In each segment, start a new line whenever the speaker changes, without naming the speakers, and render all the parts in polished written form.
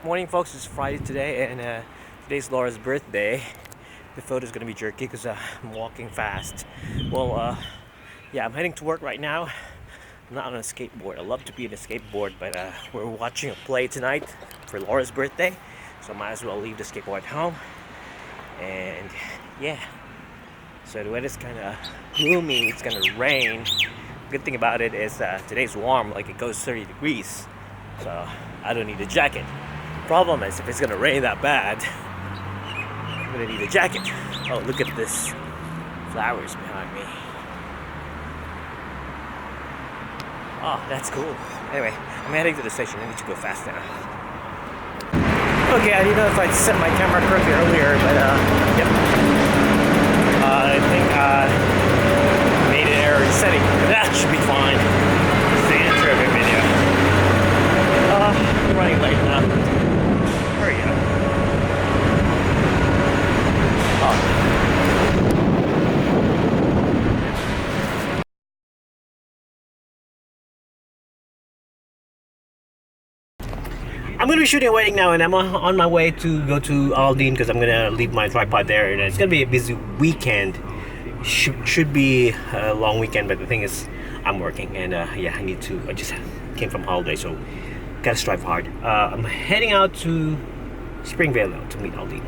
Morning, folks. It's Friday today, and today's Laura's birthday. The photo's gonna be jerky because I'm walking fast. Well, yeah, I'm heading to work right now. I'm not on a skateboard. I love to be on a skateboard, but we're watching a play tonight for Laura's birthday, so I might as well leave the skateboard home. And yeah, so the weather's kind of gloomy. It's gonna rain. Good thing about it is today's warm, like it goes 30 degrees, so I don't need a jacket. Problem is, if it's gonna rain that bad, I'm gonna need a jacket. Oh, look at this flowers behind me. Oh, that's cool. Anyway, I'm heading to the station. I need to go fast now. Okay, I didn't know if I'd set my camera correctly earlier, but yep. I think made an error in setting. That should be fine. It's the intro of the video. I'm running late now. Hurry up. I'm going to be shooting a wedding now, and I'm on my way to go to Aldine because I'm going to leave my tripod there, and it's going to be a busy weekend. Should be a long weekend, but the thing is, I'm working, and yeah, I just came from holiday, so gotta strive hard. I'm heading out to Springvale now to meet Aldine.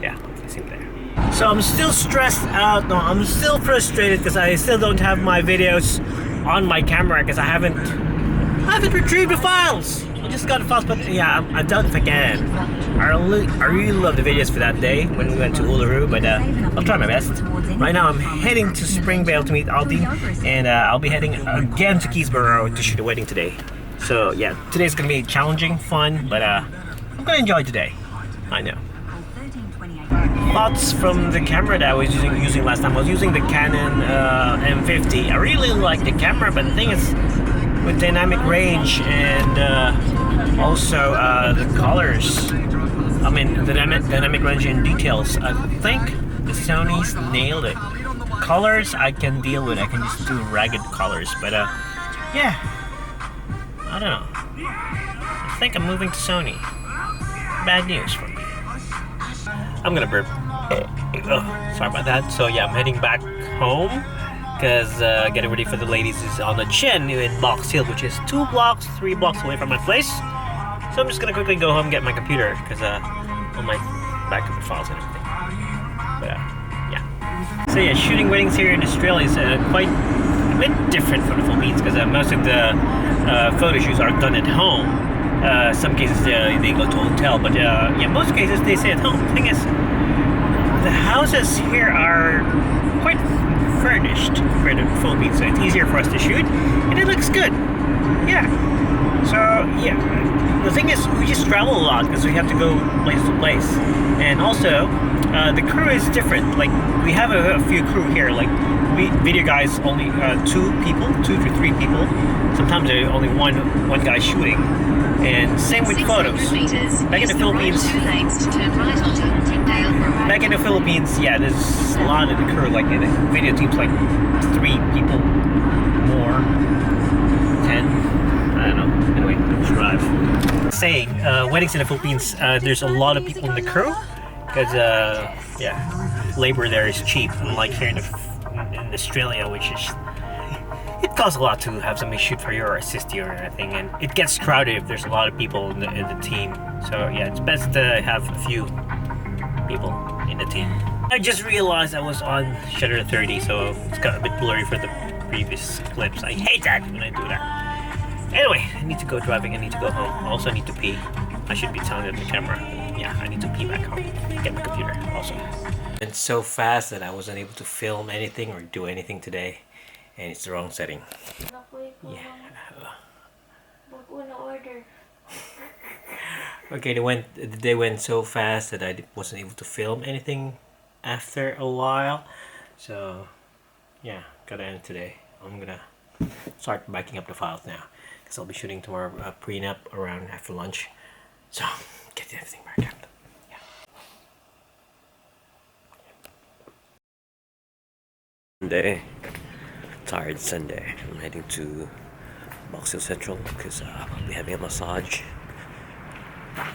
Yeah, hopefully see him there. So I'm still stressed out. No, I'm still frustrated because I still don't have my videos on my camera because I haven't retrieved the files. I just got the files, but yeah, I doubt if I can. I really love the videos for that day when we went to Uluru, but I'll try my best. Right now I'm heading to Springvale to meet Aldine, and I'll be heading again to Keysborough to shoot a wedding today. So yeah, today's gonna be challenging, fun, but I'm gonna enjoy today. I know. Thoughts from the camera that I was using last time. I was using the Canon M50. I really like the camera, but the thing is, with dynamic range and also the colors, I mean the dynamic range and details, I think the Sony's nailed it. Colors I can deal with. I can just do ragged colors, but yeah, I don't know. I think I'm moving to Sony. Bad news for me. I'm gonna burp. Oh, sorry about that. So yeah, I'm heading back home because getting ready for the ladies is on the chin in Box Hill, which is 3 blocks away from my place. So I'm just gonna quickly go home and get my computer because all my backup files and everything. But yeah. So yeah, shooting weddings here in Australia is quite a bit different from the Philippines because most of the photo shoots are done at home. Some cases they go to a hotel, but yeah, most cases they stay at home. The thing is, the houses here are quite furnished compared to the Philippines, so it's easier for us to shoot, and it looks good. Yeah. So yeah, the thing is, we just travel a lot because we have to go place to place, and also the crew is different. Like we have a few crew here. Like video guys only 2 to 3 people. Sometimes there's only one guy shooting. And same with photos. Back in the Philippines, yeah, there's a lot of the crew. Like in the video teams, like 3 people more, 10. I don't know. Anyway, let's drive. Saying weddings in the Philippines, there's a lot of people in the crew because yeah, labor there is cheap, unlike here in Australia, which is. It costs a lot to have somebody shoot for you or assist you or anything, and it gets crowded if there's a lot of people in the team. So yeah, it's best to have a few people in the team. I just realized I was on shutter 30, so it's got a bit blurry for the previous clips. I hate that when I do that. Anyway, I need to go driving. I need to go home. I also need to pee. I should be telling it on the camera. Yeah, I need to pee back home. Get my computer also. It's so fast that I wasn't able to film anything or do anything today. And it's the wrong setting. Yeah. Okay, the day went so fast that I wasn't able to film anything after a while. So yeah, gotta end today. I'm gonna start backing up the files now because I'll be shooting tomorrow prenup around after lunch. So get everything back up. Yeah. Tired Sunday. I'm heading to Box Hill Central because I'll be having a massage.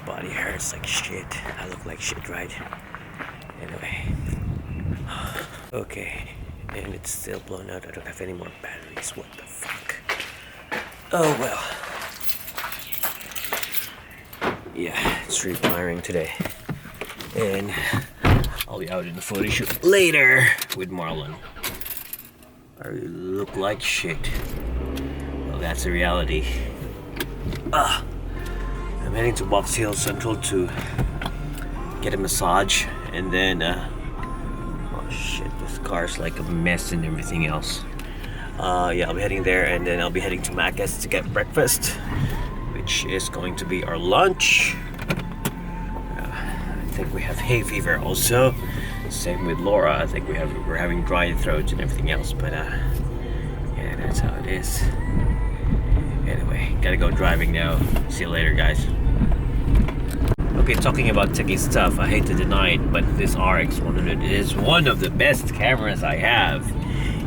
Body hurts like shit. I look like shit, right? Anyway. Okay. And it's still blown out. I don't have any more batteries. What the fuck? Oh well. Yeah, it's really tiring today. And I'll be out in the photo shoot later with Marlon. I look like shit. Well, that's the reality. I'm heading to Box Hill Central to get a massage, and then oh shit, this car's like a mess and everything else. Yeah, I'll be heading there, and then I'll be heading to Mac's to get breakfast, which is going to be our lunch. I think we have hay fever also. Same with Laura. I think we're having dry throats and everything else, but yeah, that's how it is. Anyway, gotta go driving now. See you later, guys. Okay, talking about techie stuff, I hate to deny it, but this RX 100 is one of the best cameras I have.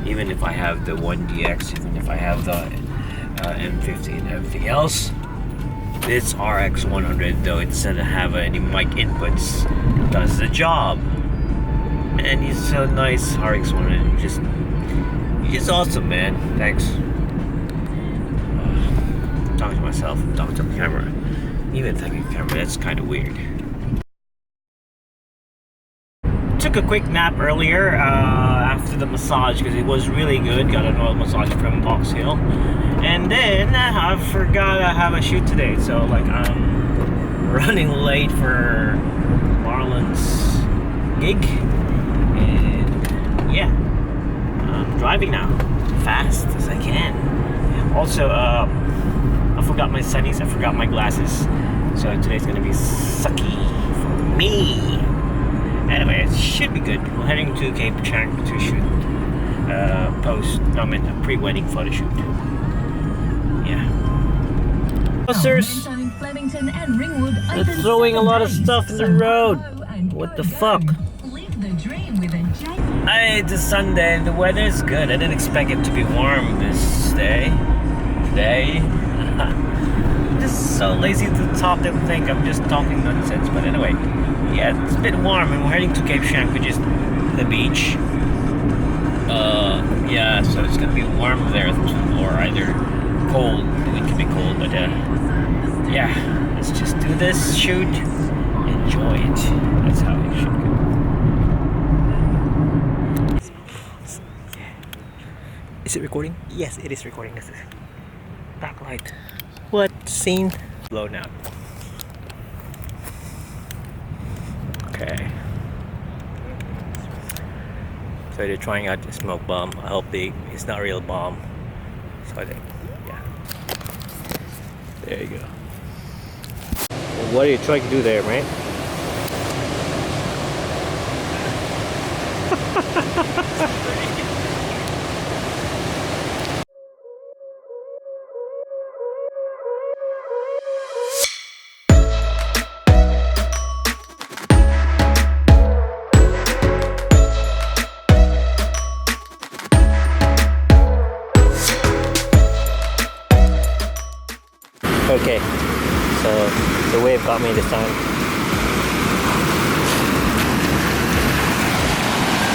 Even if I have the 1DX, even if I have the M50 and everything else, this RX 100, though it doesn't have any mic inputs, does the job. And he's so nice, RX 100. He's awesome, man. Thanks. Talking to myself, talking to the camera. Even thanking the camera, that's kind of weird. Took a quick nap earlier after the massage because it was really good. Got an oil massage from Box Hill. And then I forgot I have a shoot today. So like I'm running late for Marlon's gig. And yeah, I'm driving now, fast as I can. Also, I forgot my sunnies, I forgot my glasses. So today's gonna be sucky for me. Anyway, it should be good. We're heading to Cape Chang to shoot a pre-wedding photo shoot. Yeah. Officers, they're throwing a lot of stuff in the road. What the fuck? It's Sunday and the weather is good. I didn't expect it to be warm this day. Today. I'm just so lazy to talk and think I'm just talking nonsense. But anyway, yeah, it's a bit warm and we're heading to Cape Shank, which is the beach. Yeah, so it's gonna be warm there or either cold. It could be cold, but yeah, let's just do this shoot, enjoy it. That's how it should go. Is it recording? Yes, it is recording. This is backlight. What scene? Blown out. Okay. So they're trying out the smoke bomb. I hope it's not a real bomb. So yeah. There you go. Well, what are you trying to do there, man? Okay, so the wave got me this time.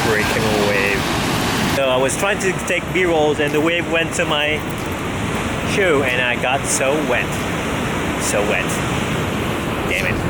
Breaking wave. So I was trying to take B-rolls and the wave went to my shoe and I got so wet. So wet. Damn it.